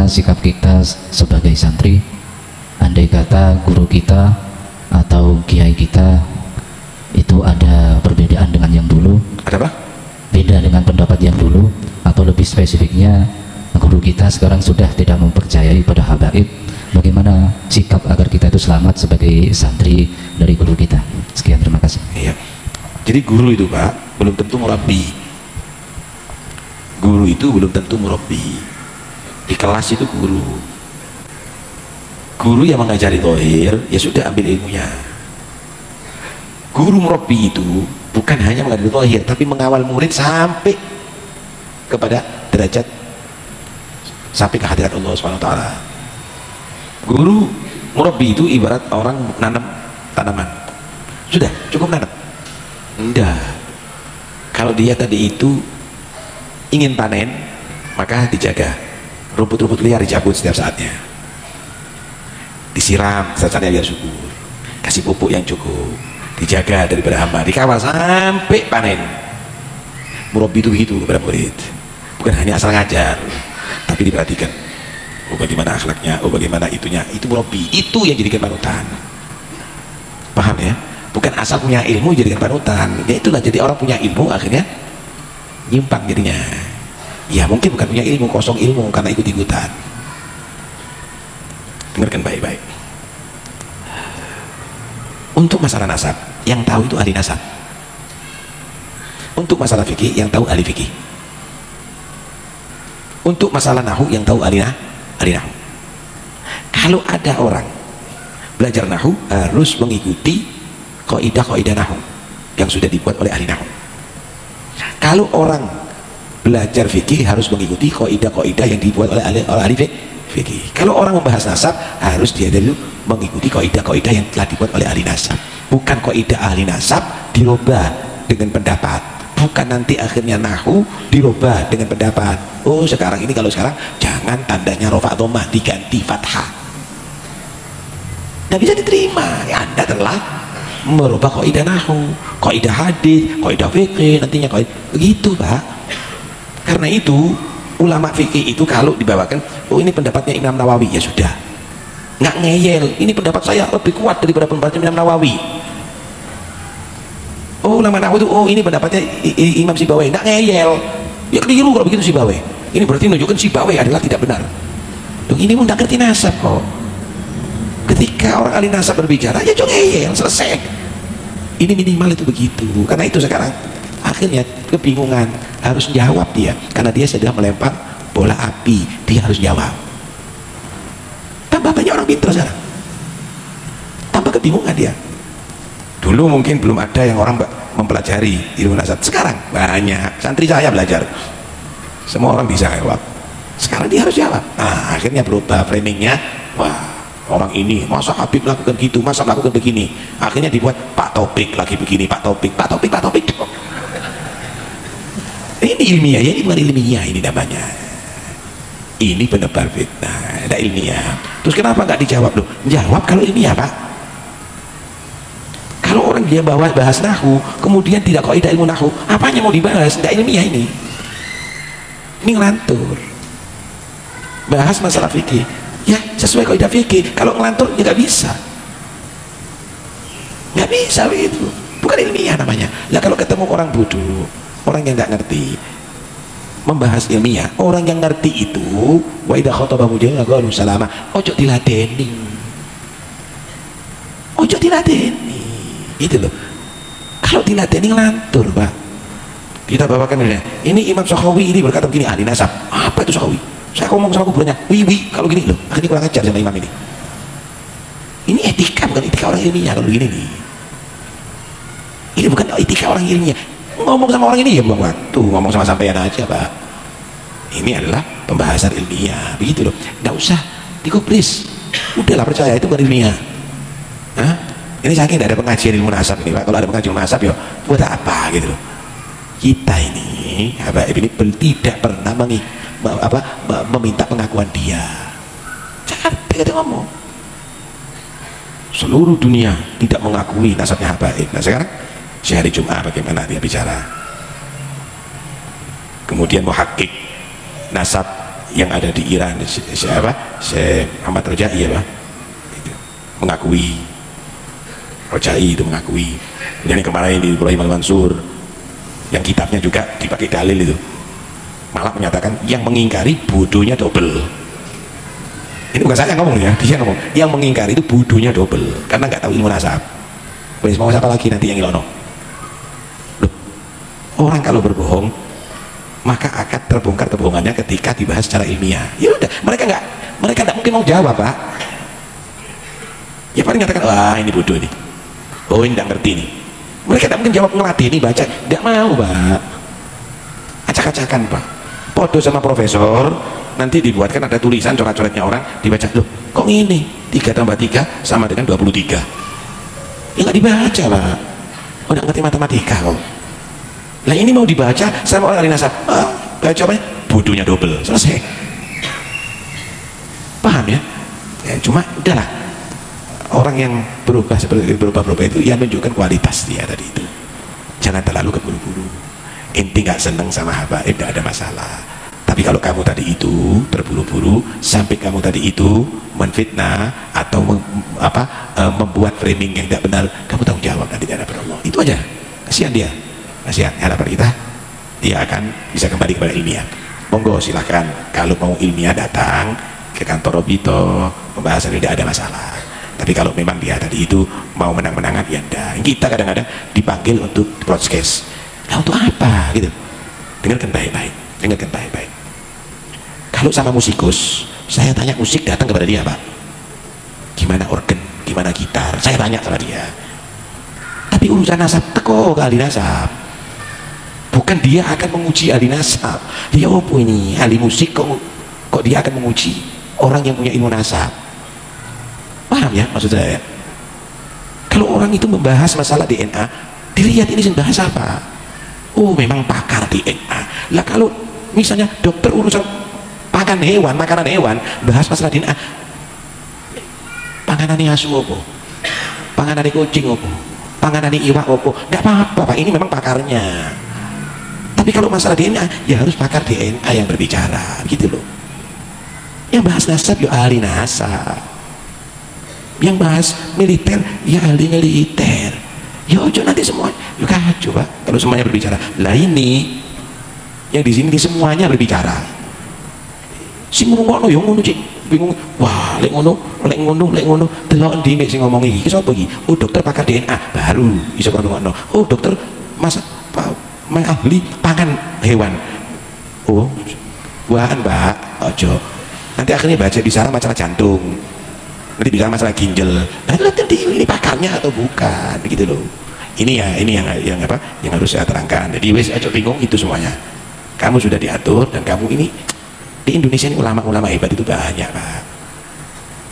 bagaimana sikap kita sebagai santri andai kata guru kita atau kiai kita itu ada perbedaan dengan yang dulu? Ada apa? Beda dengan pendapat yang dulu, atau lebih spesifiknya guru kita sekarang sudah tidak mempercayai pada habaib. Bagaimana sikap agar kita itu selamat sebagai santri dari guru kita? Sekian, terima kasih. Iya. Jadi guru itu Pak belum tentu murabi. Guru itu belum tentu murabi. Di kelas itu guru. Guru yang mengajari tohir, ya sudah ambil ilmunya. Guru murabi itu bukan hanya mengajari tohir, tapi mengawal murid sampai kepada derajat, sampai ke hadirat Allah Subhanahu wa taala. Guru murabi itu ibarat orang nanam tanaman. Sudah cukup nanam? Enggak. Kalau dia tadi itu ingin panen, maka dijaga. Rumput-rumput liar dicabut setiap saatnya, disiram setiap saatnya biar subur, kasih pupuk yang cukup, dijaga daripada hama, dikawal sampai panen. Murabi itu begitu kepada murid, bukan hanya asal ngajar, tapi diperhatikan. Oh bagaimana akhlaknya, oh bagaimana itunya, itu murabi, itu yang jadikan panutan. Paham ya? Bukan asal punya ilmu jadikan panutan. Ya itulah, jadi orang punya ilmu akhirnya nyimpang jadinya. Ya mungkin bukan punya ilmu, kosong ilmu karena ikut-ikutan. Dengarkan baik-baik. Untuk masalah nasab, yang tahu itu ahli nasab. Untuk masalah fikih, yang tahu ahli fikih. Untuk masalah nahu, yang tahu ahli nahu. Kalau ada orang belajar nahu, harus mengikuti kaidah-kaidah nahu yang sudah dibuat oleh ahli nahu. Kalau orang belajar fikih, harus mengikuti kaidah-kaidah yang dibuat oleh ahli fikih. Kalau orang membahas nasab, harus dia dulu mengikuti kaidah-kaidah yang telah dibuat oleh ahli nasab. Bukan kaidah ahli nasab dirubah dengan pendapat, bukan nanti akhirnya nahu dirubah dengan pendapat. Oh sekarang ini, kalau sekarang jangan tandanya rofa dhammah diganti fathah, tidak bisa diterima. Ya, Anda telah merubah kaidah nahu, kaidah hadis, kaidah fikih, nantinya kaidah begitu Pak. Karena itu ulama fikih itu kalau dibawakan, oh ini pendapatnya Imam Nawawi, ya sudah, nggak ngeyel, ini pendapat saya lebih kuat daripada pendapatnya Imam Nawawi. Oh ulama Nawawi itu, oh ini pendapatnya Imam Sibawai, nggak ngeyel, ya keliru kalau begitu Sibawai. Ini berarti menunjukkan Sibawai adalah tidak benar. Loh, ini pun nggak ngerti nasab kok. Ketika orang ahli nasab berbicara, ya jangan ngeyel, selesai. Ini minimal itu begitu. Karena itu sekarang akhirnya kebingungan, harus jawab dia, karena dia sedang melempar bola api, dia harus jawab. Tambah banyak orang pintar sekarang, tambah kebingungan dia. Dulu mungkin belum ada yang orang mempelajari ilmu nasab, sekarang banyak. Santri saya belajar, semua orang bisa jawab. Sekarang dia harus jawab. Nah akhirnya berubah framingnya. Wah orang ini masa Habib lakukan gitu, masa lakukan begini. Akhirnya dibuat Pak Topik lagi begini, Pak Topik. Ini ilmiah ya, ini bukan ilmiah, ini namanya. Ini penebar fitnah, ada ilmiah. Terus kenapa nggak dijawab loh? Jawab kalau ilmiah Pak. Kalau orang dia bahas nahu, kemudian tidak kaidah ilmu nahu, apanya mau dibahas? Nggak ilmiah ini. Ini ngelantur. Bahas masalah fikih, ya sesuai kaidah fikih. Kalau ngelantur ya nggak bisa. Nggak bisa begitu. Bukan ilmiah namanya. Lah kalau ketemu orang bodoh, orang yang nggak ngerti, membahas ilmiah, orang yang ngerti itu wa idza khatabahum jahilun qalu salama, ojo diladeni, itu loh. Kalau diladeni ngelantur Pak. Kita bawakan ini Imam Sakhawi ini berkata begini, ahli nasab. Apa itu Sakhawi? Saya ngomong sama kuburannya, wiwi kalau gini loh, akhirnya kurang ajar sama imam ini. Ini etika, bukan etika orang ilmiah kalau begini nih. Ini bukan etika orang ilmiah. Ngomong sama orang ini ya buang waktu, ngomong sama sampean aja Pak. Ini adalah pembahasan ilmiah, begitu loh. Nggak usah digubris, udahlah percaya itu bukan ilmiah. Hah? Ini saking tidak ada pengajian ilmu nasab ini Pak. Kalau ada pengajian ilmu nasab ya buat apa gitu loh. Kita ini habaib ini tidak pernah meminta pengakuan dia. Capek kita ngomong. Seluruh dunia tidak mengakui nasabnya habaib. Nah sekarang hari Jumat bagaimana dia bicara, kemudian muhakkik nasab yang ada di Iran, siapa? Syekh Ahmad Rojai ya Pak, itu, mengakui, Rojai itu mengakui. Kemudian yang kemarin di Ibrahim Al-Mansur yang kitabnya juga dipakai dalil itu, malah menyatakan yang mengingkari bodohnya double. Ini bukan saya ngomong ya, dia ngomong yang mengingkari itu bodohnya double karena nggak tahu ilmu nasab. Wes mau siapa lagi nanti yang ilono? Loh, orang kalau berbohong maka akan terbongkar kebohongannya ketika dibahas secara ilmiah. Ya udah, mereka nggak mungkin mau jawab Pak. Ya paling katakan, wah ini bodoh nih, oh ini nggak ngerti nih. Mereka tidak mungkin jawab ngelatih ini baca, nggak mau Pak. Acak-acakan Pak. Podo sama profesor, nanti dibuatkan ada tulisan coret-coretnya orang, dibaca, loh kok ini 3 tambah 3 sama dengan 23. Ya nggak dibaca Pak. Oh nggak ngerti matematika kok. Nah ini mau dibaca sama orang ahli nasab, baca apa? Bodohnya double, selesai. Paham ya? Ya cuma udahlah, orang yang berubah seperti berubah itu ya menunjukkan kualitas dia tadi itu. Jangan terlalu keburu-buru. Inti nggak seneng sama habaib tidak ada masalah. Tapi kalau kamu tadi itu terburu-buru sampai kamu tadi itu menfitnah atau membuat framing yang tidak benar, kamu tanggung jawab nanti di hadapan Allah. Itu aja. Kasihan dia. Kasihan harapan kita, dia akan bisa kembali kepada ilmiah. Monggo silahkan, kalau mau ilmiah datang ke kantor Robito, pembahasan tidak ada masalah. Tapi kalau memang dia tadi itu mau menang-menangan, ya enggak. Kita kadang-kadang dipanggil untuk broadcast. Nah untuk apa gitu? Dengarkan baik-baik, dengarkan baik-baik. Kalau sama musikus, saya tanya musik datang kepada dia Pak, gimana organ, gimana gitar, saya tanya sama dia. Tapi urusan nasab teko ke ahli nasab, bukan dia akan menguji ahli nasab. Dia opo ini ahli musik kok dia akan menguji orang yang punya ilmu nasab. Paham ya maksud saya? Kalau orang itu membahas masalah DNA, dilihat ini bahas apa. Oh memang pakar DNA. Lah kalau misalnya dokter urusan pakan hewan, makanan hewan, bahas masalah DNA, panganane asu opo, panganane kucing opo, panganane iwak opo, nggak apa-apa Pak, ini memang pakarnya. Tapi kalau masalah DNA ya harus pakar DNA yang berbicara gitu loh. Yang bahas nasab ya ahli nasab, yang bahas militer ya ahli militer. Ya ojo nanti semua ya kacau Pak kalau semuanya berbicara. Lah ini yang di sini semuanya berbicara. Sing ngono yo ngono cik, bingung. Wah, lek ngono delok ndi nek sing ngomong iki sapa iki? Oh dokter pakar DNA baru iso ngono. Oh dokter mas ahli pangan hewan. Oh wahan Mbak, ojo. Nanti akhirnya baca bicara masalah jantung, nanti bicara masalah ginjal. Nah nanti ini pakarnya atau bukan gitu loh. Ini yang apa yang harus saya terangkan. Jadi wes aja bingung itu semuanya. Kamu sudah diatur dan kamu ini di Indonesia ini ulama-ulama hebat itu banyak Pak.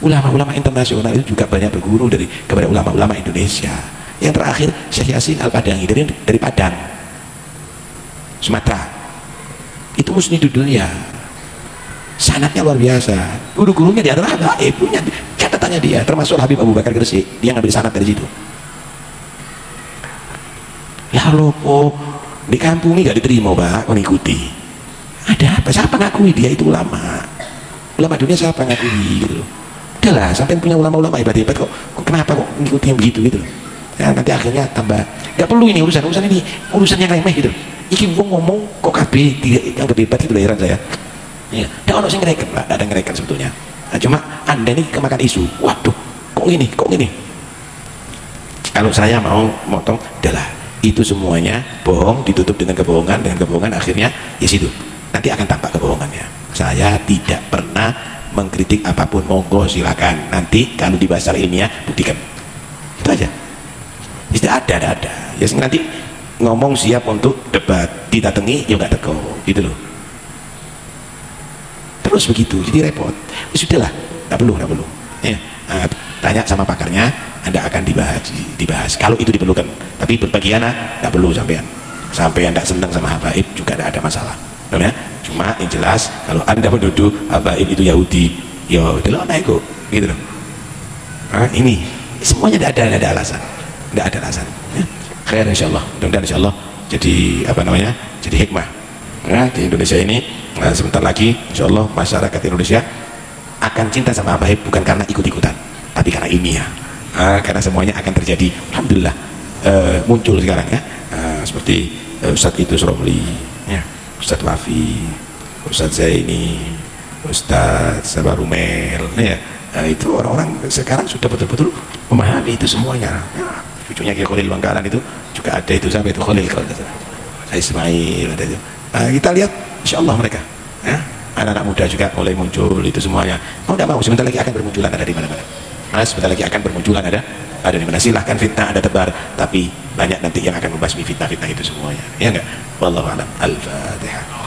Ulama-ulama internasional itu juga banyak berguru kepada ulama-ulama Indonesia. Yang terakhir Syekh Yasin Al-Padangi dari Padang, Sumatera. Itu musni di dunia. Sanatnya luar biasa. Guru-gurunya dia adalah habaib, punya catatannya dia, termasuk Habib Abu Bakar Gresik. Dia ngambil sanat dari situ. Lalu di kampung ini gak diterima Pak mengikuti. Ada apa? Siapa ngakui dia itu ulama? Ulama dunia siapa ngakui gitu loh. Udah lah, sampai punya ulama-ulama hebat-hebat kok kenapa kok ngikuti yang begitu gitu loh. Ya, nanti akhirnya tambah gak perlu ini urusan ini urusan yang remeh gitu. Iki ngomong kok KB yang hebat itu heran saya. Ya, tidak ada yang ngereken Pak, tidak ada ngereken sebetulnya. Nah, cuma Anda ini kemakan isu. Waduh, kok gini? Kalau saya mau motong, udahlah. Itu semuanya bohong, ditutup dengan kebohongan akhirnya ya situ. Nanti akan tampak kebohongannya. Saya tidak pernah mengkritik apapun, monggo silakan. Nanti kalau dibahas secara ilmiah buktikan. Itu aja. Tidak ada. Ya nanti ngomong siap untuk debat, ditatengi ya nggak teko, gitu loh. Terus begitu, jadi repot. Ya sudahlah, nggak perlu. Ya, tanya sama pakarnya, Anda akan dibahas. Kalau itu diperlukan. Tapi berbagi anak nggak perlu sampean nggak senang sama habaib juga tidak ada masalah. Ya? Cuma yang jelas kalau Anda menuduh habaib itu Yahudi, yo delok naik kok, gitu loh. Nah, ini semuanya tidak ada alasan. Ya. Khair insyaallah. Mudah-mudahan insyaallah jadi jadi hikmah Ya, di Indonesia ini sebentar lagi insya Allah masyarakat Indonesia akan cinta sama Habaib bukan karena ikut-ikutan, tapi karena ilmiah. Karena semuanya akan terjadi, alhamdulillah muncul sekarang ya, seperti Ustadz itu Romli, ya, Ustadz Wafi, Ustadz Zaini, Ustadz Sabarumel, ya, itu orang-orang sekarang sudah betul-betul memahami itu semuanya. Ya, cucunya Kiai Khalil Bangkalan itu juga ada itu, sampai itu Khalil kalau Ismail ada itu. Kita lihat insya Allah mereka, ya, anak-anak muda juga mulai muncul itu semuanya. Mau tidak mau sebentar lagi akan bermunculan ada di mana-mana. Sebentar lagi akan bermunculan ada di mana. Silahkan fitnah ada tebar, tapi banyak nanti yang akan membasmi fitnah-fitnah itu semuanya, ya enggak? Wallahu a'lam. Al-Fatihah.